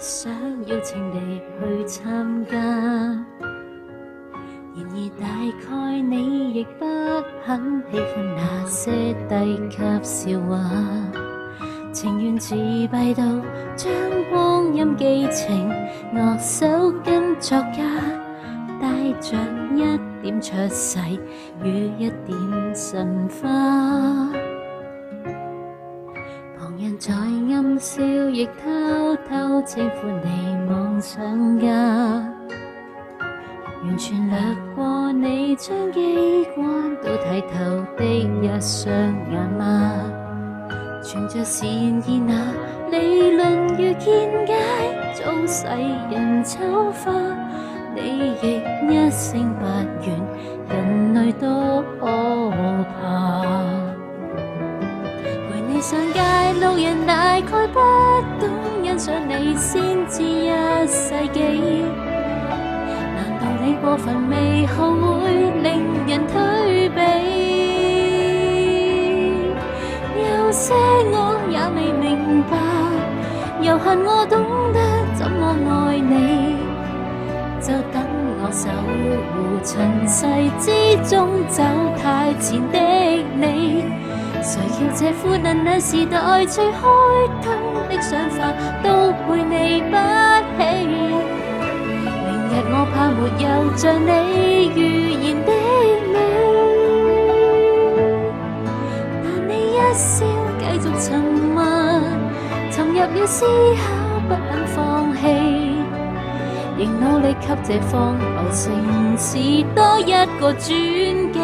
想邀請你去參加，然而大概你亦不很喜歡那些低級笑話，情願自閉到將光陰寄情樂手跟作家，帶着一點出世與一點神話。旁人在暗笑，亦偷偷稱呼你妄想家，完全掠過你將機關都睇透的一雙眼嗎？存着善意那理論與見解，早世人醜化，你亦一聲不怨，人類多可怕。陪你上街，路人大概不懂欣賞你先至一世紀。難道你過分美好會令人退避？有些我也未明白，猶恨我懂得怎麼愛你，就等我守護塵世之中走太前的你。誰叫這苦難那時代最開通的想法都陪你不起？明日我怕沒有像你預言的美，但你一笑繼續沉默，沉入了思考不肯放棄，仍努力給這荒謬城市多一個轉機。